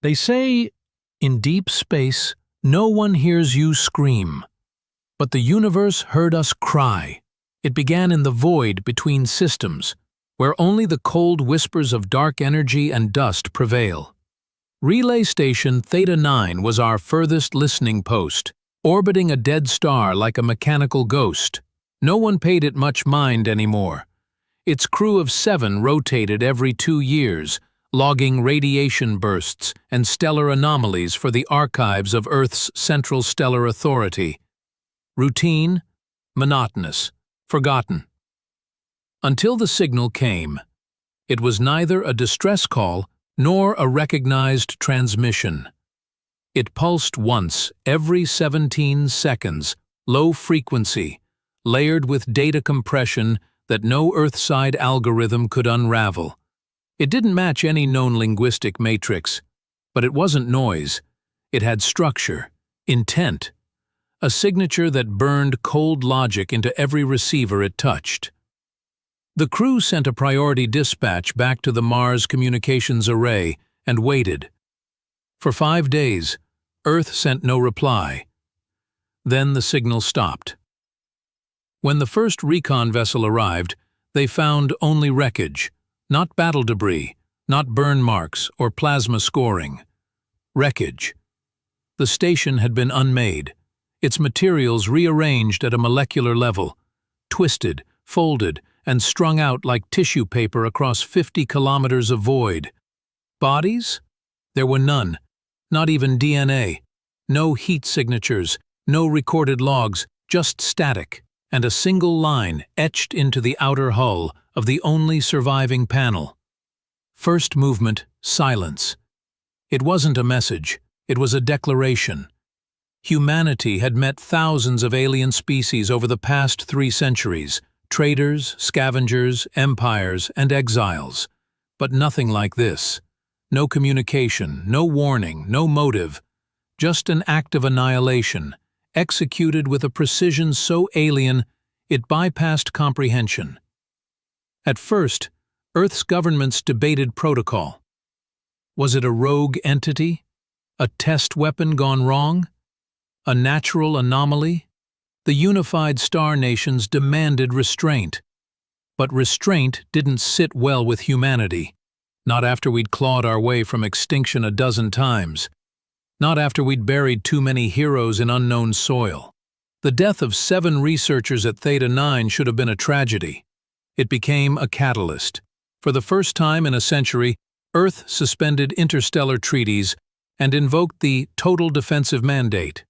They say, in deep space, no one hears you scream. But the universe heard us cry. It began in the void between systems, where only the cold whispers of dark energy and dust prevail. Relay Station Theta 9 was our furthest listening post, orbiting a dead star like a mechanical ghost. No one paid it much mind anymore. Its crew of 7 rotated every 2 years, logging radiation bursts and stellar anomalies for the archives of Earth's Central Stellar Authority. Routine, monotonous, forgotten. Until the signal came. It was neither a distress call nor a recognized transmission. It pulsed once every 17 seconds, low frequency, layered with data compression that no Earthside algorithm could unravel. It didn't match any known linguistic matrix, but it wasn't noise. It had structure, intent, a signature that burned cold logic into every receiver it touched. The crew sent a priority dispatch back to the Mars Communications Array and waited. For 5 days, Earth sent no reply. Then the signal stopped. When the first recon vessel arrived, they found only wreckage, not battle debris, not burn marks or plasma scoring. Wreckage. The station had been unmade, its materials rearranged at a molecular level, twisted, folded, and strung out like tissue paper across 50 kilometers of void. Bodies? There were none, not even DNA. No heat signatures, no recorded logs, just static, and a single line etched into the outer hull of the only surviving panel. First movement, silence. It wasn't a message, it was a declaration. Humanity had met thousands of alien species over the past 3 centuries, traders, scavengers, empires, and exiles. But nothing like this. No communication, no warning, no motive. Just an act of annihilation, executed with a precision so alien it bypassed comprehension. At first, Earth's governments debated protocol. Was it a rogue entity? A test weapon gone wrong? A natural anomaly? The unified star nations demanded restraint. But restraint didn't sit well with humanity. Not after we'd clawed our way from extinction a dozen times. Not after we'd buried too many heroes in unknown soil. The death of 7 researchers at Theta 9 should have been a tragedy. It became a catalyst. For the first time in a century, Earth suspended interstellar treaties and invoked the Total Defensive Mandate.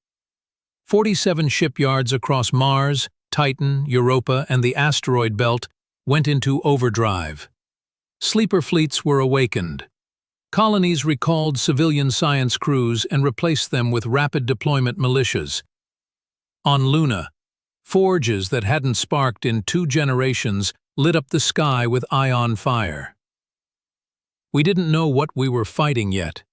47 shipyards across Mars, Titan, Europa, and the asteroid belt went into overdrive. Sleeper fleets were awakened. Colonies recalled civilian science crews and replaced them with rapid deployment militias. On Luna, forges that hadn't sparked in 2 generations lit up the sky with ion fire. We didn't know what we were fighting yet,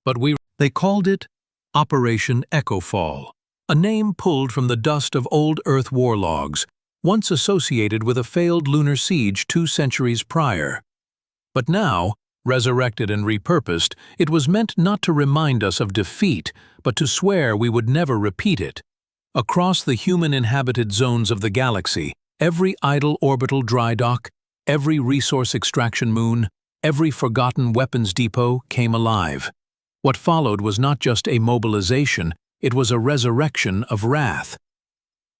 but they called it Operation Echoall, a name pulled from the dust of old Earth war logs, once associated with a failed lunar siege 2 centuries prior. But now, resurrected and repurposed, it was meant not to remind us of defeat, but to swear we would never repeat it. Across the human-inhabited zones of the galaxy, every idle orbital dry dock, every resource extraction moon, every forgotten weapons depot came alive. What followed was not just a mobilization, it was a resurrection of wrath.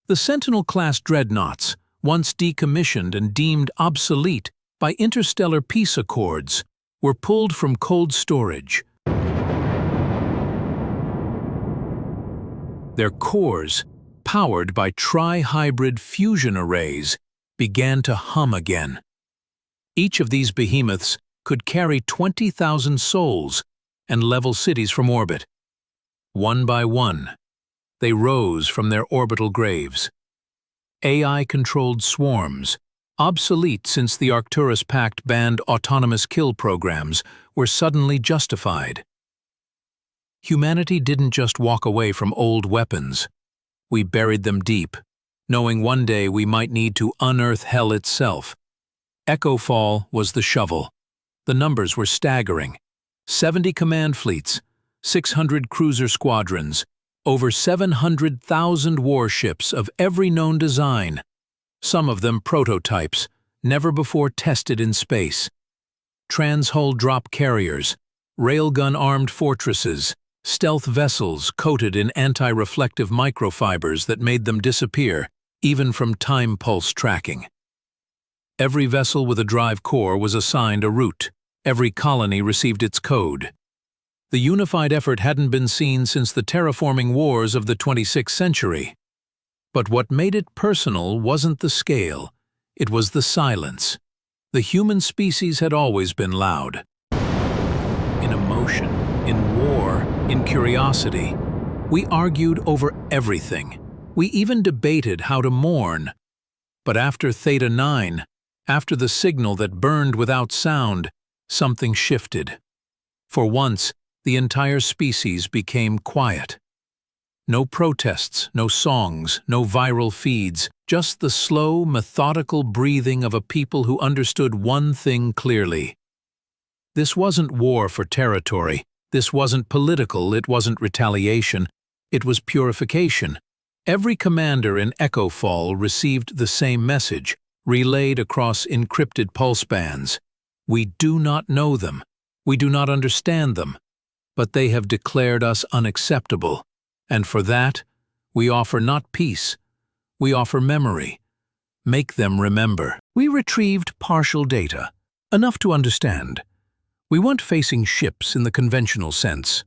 The Sentinel-class dreadnoughts, once decommissioned and deemed obsolete by interstellar peace accords, were pulled from cold storage. Their cores, powered by tri-hybrid fusion arrays, began to hum again. Each of these behemoths could carry 20,000 souls and level cities from orbit. One by one, they rose from their orbital graves. AI-controlled swarms, obsolete since the Arcturus Pact banned autonomous kill programs, were suddenly justified. Humanity didn't just walk away from old weapons. We buried them deep, knowing one day we might need to unearth hell itself. Echoall was the shovel. The numbers were staggering. 70 command fleets, 600 cruiser squadrons, over 700,000 warships of every known design, some of them prototypes, never before tested in space. Trans-hull drop carriers, railgun-armed fortresses, stealth vessels coated in anti-reflective microfibers that made them disappear, even from time pulse tracking. Every vessel with a drive core was assigned a route. Every colony received its code. The unified effort hadn't been seen since the terraforming wars of the 26th century. But what made it personal wasn't the scale, it was the silence. The human species had always been loud. In emotion, in war, in curiosity. We argued over everything. We even debated how to mourn. But after Theta 9, after the signal that burned without sound, something shifted. For once, the entire species became quiet. No protests, no songs, no viral feeds, just the slow, methodical breathing of a people who understood one thing clearly. This wasn't war for territory. This wasn't political, it wasn't retaliation. It was purification. Every commander in echoall received the same message, relayed across encrypted pulse bands. We do not know them. We do not understand them. But they have declared us unacceptable. And for that, we offer not peace. We offer memory. Make them remember. We retrieved partial data, enough to understand. We weren't facing ships in the conventional sense.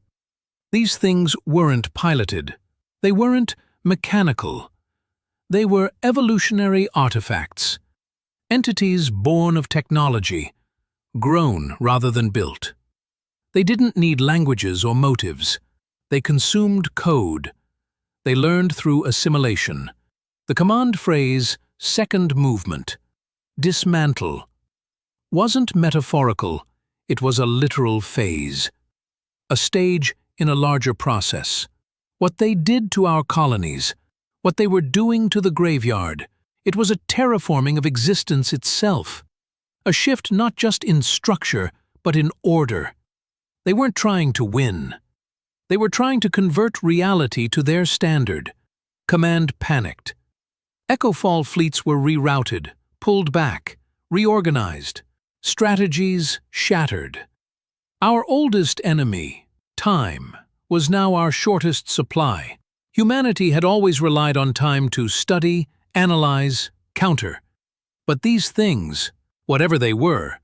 These things weren't piloted. They weren't mechanical. They were evolutionary artifacts. Entities born of technology, grown rather than built. They didn't need languages or motives. They consumed code. They learned through assimilation. The command phrase, second movement, dismantle, wasn't metaphorical, it was a literal phase. A stage in a larger process. What they did to our colonies, what they were doing to the graveyard, it was a terraforming of existence itself. A shift not just in structure, but in order. They weren't trying to win. They were trying to convert reality to their standard. Command panicked. Echoall fleets were rerouted, pulled back, reorganized. Strategies shattered. Our oldest enemy, time, was now our shortest supply. Humanity had always relied on time to study, analyze, counter. But these things, whatever they were,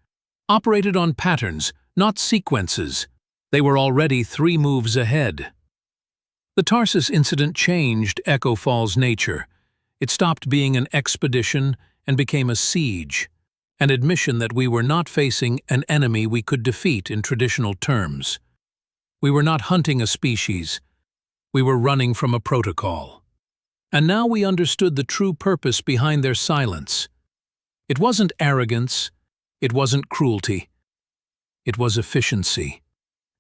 operated on patterns, not sequences. They were already 3 moves ahead. The Tarsus incident changed echoall's nature. It stopped being an expedition and became a siege, an admission that we were not facing an enemy we could defeat in traditional terms. We were not hunting a species. We were running from a protocol. And now we understood the true purpose behind their silence. It wasn't arrogance. It wasn't cruelty. It was efficiency.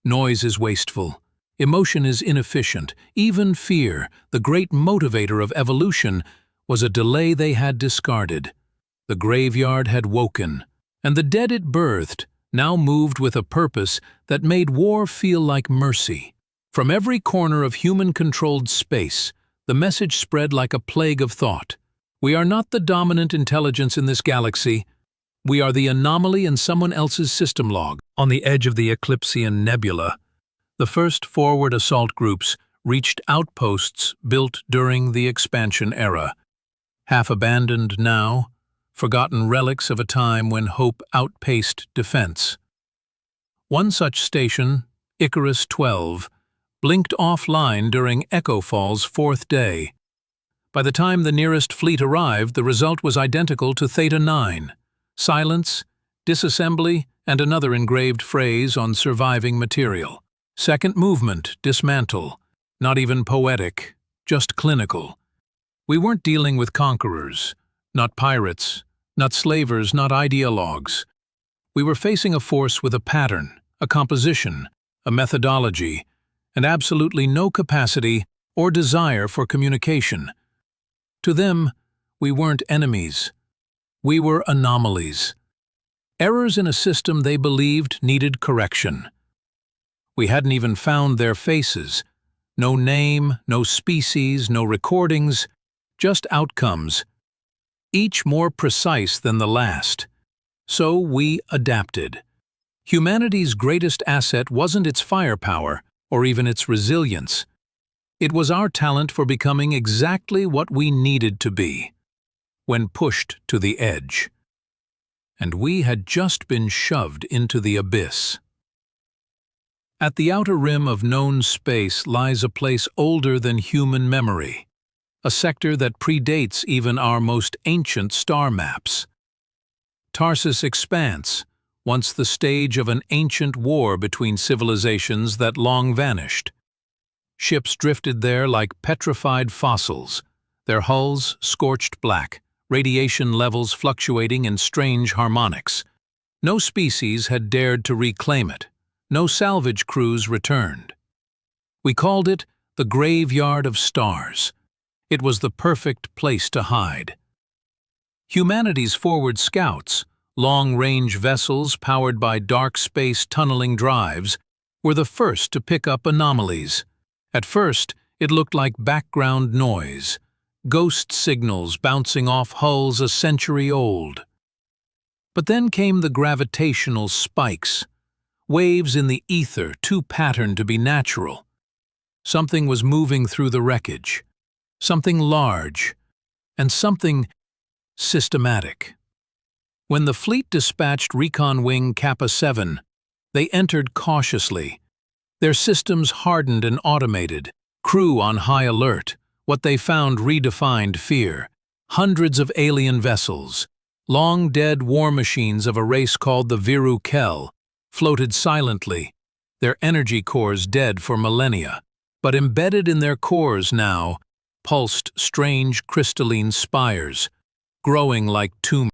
Noise is wasteful. Emotion is inefficient. Even fear, the great motivator of evolution, was a delay they had discarded. The graveyard had woken, and the dead it birthed now moved with a purpose that made war feel like mercy. From every corner of human-controlled space, the message spread like a plague of thought. We are not the dominant intelligence in this galaxy. We are the anomaly in someone else's system log. On the edge of the Eclipsean nebula, the first forward assault groups reached outposts built during the expansion era. Half abandoned now, forgotten relics of a time when hope outpaced defense. One such station, Icarus 12, blinked offline during echoall's 4th day. By the time the nearest fleet arrived, the result was identical to Theta 9. Silence, disassembly, and another engraved phrase on surviving material. Second movement, dismantle. Not even poetic, just clinical. We weren't dealing with conquerors, not pirates, not slavers, not ideologues. We were facing a force with a pattern, a composition, a methodology, and absolutely no capacity or desire for communication. To them, we weren't enemies. We were anomalies. Errors in a system they believed needed correction. We hadn't even found their faces. No name, no species, no recordings, just outcomes, each more precise than the last. So we adapted. Humanity's greatest asset wasn't its firepower or even its resilience. It was our talent for becoming exactly what we needed to be, when pushed to the edge. And we had just been shoved into the abyss. At the outer rim of known space lies a place older than human memory, a sector that predates even our most ancient star maps. Tarsus Expanse, once the stage of an ancient war between civilizations that long vanished. Ships drifted there like petrified fossils, their hulls scorched black, radiation levels fluctuating in strange harmonics. No species had dared to reclaim it. No salvage crews returned. We called it the graveyard of stars. It was the perfect place to hide. Humanity's forward scouts, long-range vessels powered by dark space tunneling drives, were the first to pick up anomalies. At first, it looked like background noise, ghost signals bouncing off hulls a century old. But then came the gravitational spikes, waves in the ether too patterned to be natural. Something was moving through the wreckage, something large, and something systematic. When the fleet dispatched Recon Wing Kappa 7, they entered cautiously. Their systems hardened and automated, crew on high alert. What they found redefined fear. Hundreds of alien vessels, long-dead war machines of a race called the Viru Kel, floated silently, their energy cores dead for millennia. But embedded in their cores now pulsed strange crystalline spires, growing like tumors.